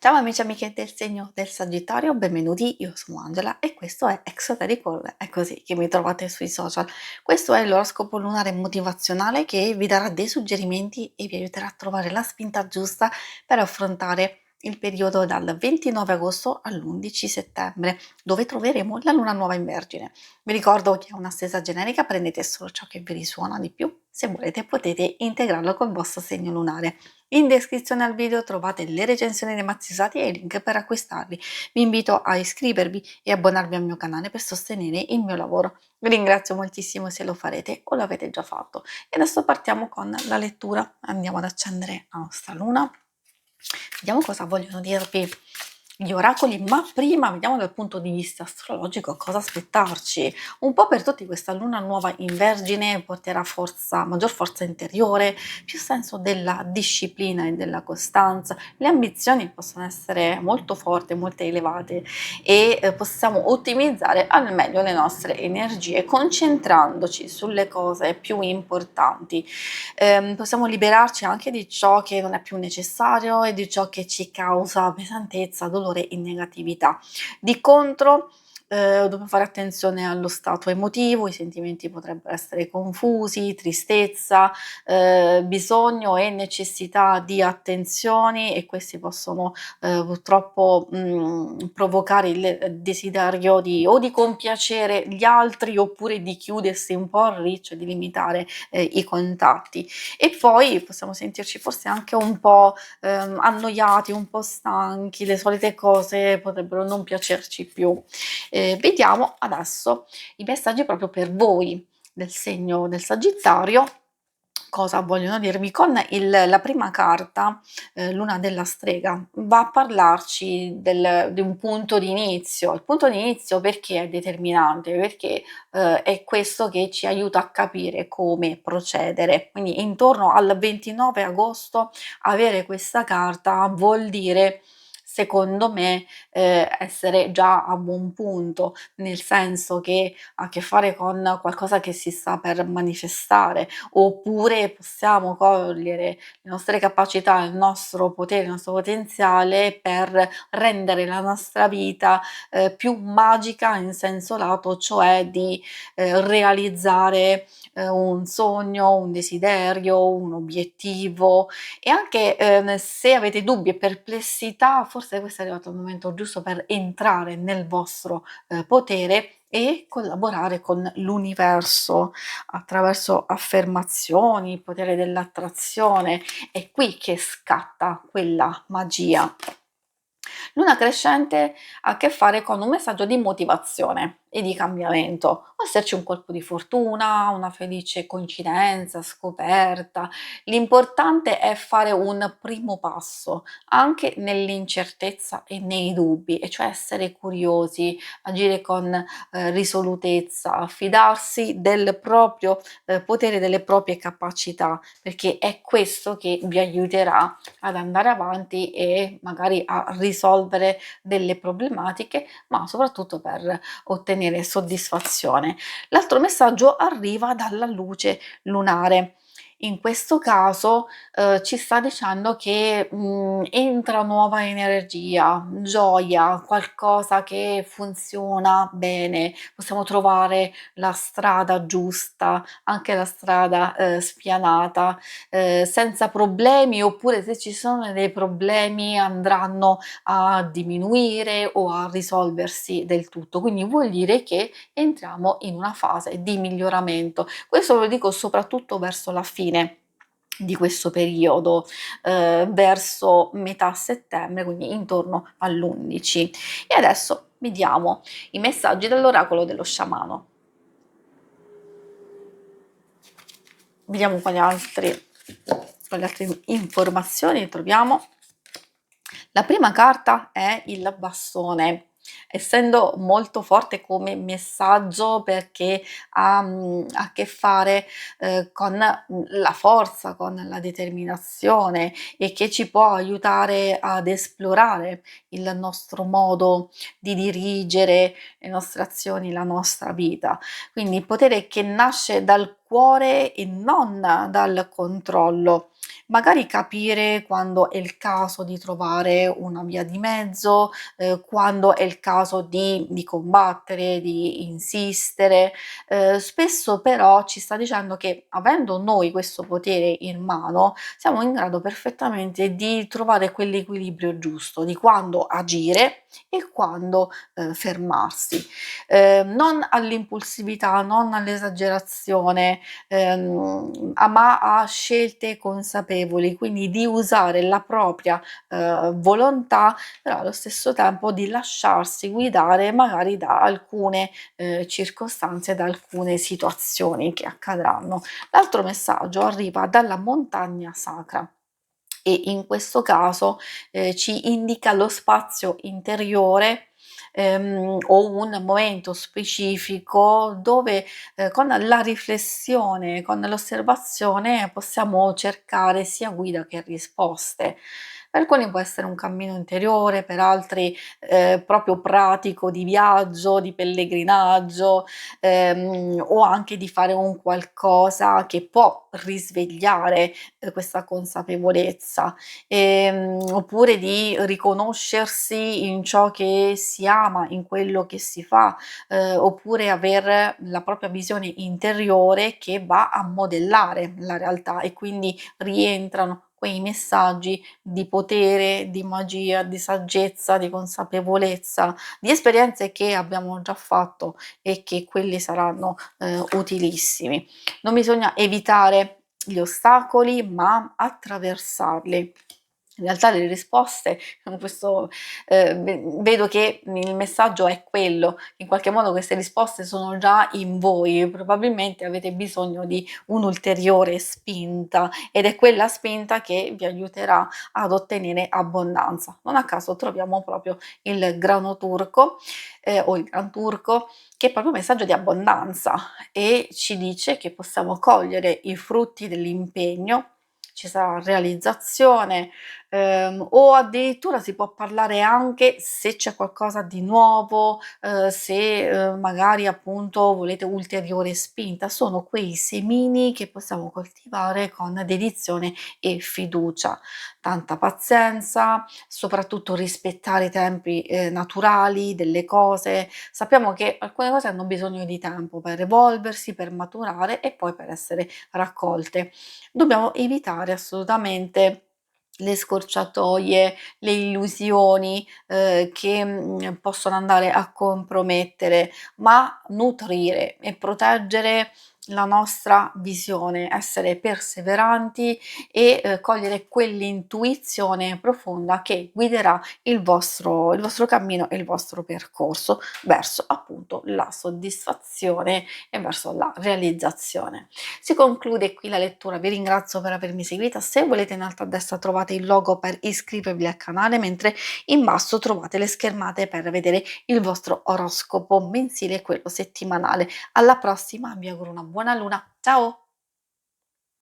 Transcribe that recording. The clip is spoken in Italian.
Ciao amici e amiche del segno del Sagittario, benvenuti, io sono Angela e questo è Exoterical, è così che mi trovate sui social. Questo è l'oroscopo lunare motivazionale che vi darà dei suggerimenti e vi aiuterà a trovare la spinta giusta per affrontare il periodo dal 29 agosto all'11 settembre, dove troveremo la luna nuova in Vergine. Vi ricordo che è una stesa generica, prendete solo ciò che vi risuona di più, se volete potete integrarlo col vostro segno lunare. In descrizione al video trovate le recensioni dei mazzi usati e i link per acquistarli. Vi invito a iscrivervi e abbonarvi al mio canale per sostenere il mio lavoro. Vi ringrazio moltissimo se lo farete o l'avete già fatto. E adesso partiamo con la lettura. Andiamo ad accendere la nostra luna. Vediamo cosa vogliono dirvi gli oracoli, ma prima vediamo dal punto di vista astrologico cosa aspettarci. Un po' per tutti questa luna nuova in Vergine porterà maggior forza interiore, più senso della disciplina e della costanza. Le ambizioni possono essere molto forti, molto elevate e possiamo ottimizzare al meglio le nostre energie concentrandoci sulle cose più importanti. Possiamo liberarci anche di ciò che non è più necessario e di ciò che ci causa pesantezza, dolore e negatività. Di contro, dobbiamo fare attenzione allo stato emotivo, i sentimenti potrebbero essere confusi, tristezza, bisogno e necessità di attenzioni e questi possono purtroppo provocare il desiderio di compiacere gli altri oppure di chiudersi un po' a riccio, di limitare i contatti. E poi possiamo sentirci forse anche un po' annoiati, un po' stanchi, le solite cose potrebbero non piacerci più. Vediamo adesso i messaggi proprio per voi del segno del Sagittario. Cosa vogliono dirvi? Con la prima carta, Luna della Strega, va a parlarci di un punto di inizio. Il punto di inizio perché è determinante? Perché è questo che ci aiuta a capire come procedere. Quindi intorno al 29 agosto avere questa carta vuol dire, secondo me, essere già a buon punto, nel senso che ha a che fare con qualcosa che si sta per manifestare, oppure possiamo cogliere le nostre capacità, il nostro potere, il nostro potenziale per rendere la nostra vita più magica in senso lato, cioè di realizzare un sogno, un desiderio, un obiettivo e anche se avete dubbi e perplessità, forse questo è arrivato il momento giusto per entrare nel vostro potere e collaborare con l'universo attraverso affermazioni, il potere dell'attrazione. È qui che scatta quella magia. Luna crescente ha a che fare con un messaggio di motivazione e di cambiamento. Può esserci un colpo di fortuna, una felice coincidenza, scoperta. L'importante è fare un primo passo, anche nell'incertezza e nei dubbi, e cioè essere curiosi, agire con risolutezza, fidarsi del proprio potere, delle proprie capacità, perché è questo che vi aiuterà ad andare avanti e magari a risolvere delle problematiche, ma soprattutto per ottenere soddisfazione. L'altro messaggio arriva dalla luce lunare. In questo caso ci sta dicendo che entra nuova energia, gioia, qualcosa che funziona bene, possiamo trovare la strada giusta, anche la strada spianata, senza problemi, oppure se ci sono dei problemi andranno a diminuire o a risolversi del tutto. Quindi vuol dire che entriamo in una fase di miglioramento. Questo lo dico soprattutto verso la fine di questo periodo, verso metà settembre, quindi intorno all'11. E adesso vediamo i messaggi dall'oracolo dello sciamano. Vediamo quali altre informazioni troviamo. La prima carta è il bastone, essendo molto forte come messaggio perché ha a che fare con la forza, con la determinazione e che ci può aiutare ad esplorare il nostro modo di dirigere le nostre azioni, la nostra vita. Quindi il potere che nasce dal cuore e non dal controllo. magari capire quando è il caso di trovare una via di mezzo, quando è il caso di combattere, di insistere. Spesso però ci sta dicendo che avendo noi questo potere in mano, siamo in grado perfettamente di trovare quell'equilibrio giusto, di quando agire e quando, fermarsi. Non all'impulsività, non all'esagerazione, ma a scelte consapevoli, quindi di usare la propria, volontà, però allo stesso tempo di lasciarsi guidare magari da alcune, circostanze, da alcune situazioni che accadranno. L'altro messaggio arriva dalla montagna sacra e in questo caso, ci indica lo spazio interiore, o un momento specifico dove, con la riflessione, con l'osservazione possiamo cercare sia guida che risposte. Per alcuni può essere un cammino interiore, per altri, proprio pratico di viaggio, di pellegrinaggio, o anche di fare un qualcosa che può risvegliare, questa consapevolezza, oppure di riconoscersi in ciò che si ama, in quello che si fa, oppure aver la propria visione interiore che va a modellare la realtà e quindi rientrano quei messaggi di potere, di magia, di saggezza, di consapevolezza, di esperienze che abbiamo già fatto e che quelli saranno, utilissimi. Non bisogna evitare gli ostacoli, ma attraversarli. In realtà le risposte con questo vedo che il messaggio è quello, in qualche modo queste risposte sono già in voi, probabilmente avete bisogno di un'ulteriore spinta ed è quella spinta che vi aiuterà ad ottenere abbondanza. Non a caso troviamo proprio il grano turco, o il gran turco, che è proprio un messaggio di abbondanza e ci dice che possiamo cogliere i frutti dell'impegno, ci sarà realizzazione, o addirittura si può parlare anche se c'è qualcosa di nuovo, se, magari appunto volete ulteriore spinta. Sono quei semini che possiamo coltivare con dedizione e fiducia. Tanta pazienza, soprattutto rispettare i tempi, naturali delle cose. Sappiamo che alcune cose hanno bisogno di tempo per evolversi, per maturare e poi per essere raccolte. Dobbiamo evitare assolutamente le scorciatoie, le illusioni, che, possono andare a compromettere, ma nutrire e proteggere la nostra visione, essere perseveranti e, cogliere quell'intuizione profonda che guiderà il vostro cammino e il vostro percorso verso appunto la soddisfazione e verso la realizzazione. Si conclude qui la lettura, vi ringrazio per avermi seguita, se volete in alto a destra trovate il logo per iscrivervi al canale, mentre in basso trovate le schermate per vedere il vostro oroscopo mensile e quello settimanale. Alla prossima, vi auguro una buona luna, ciao!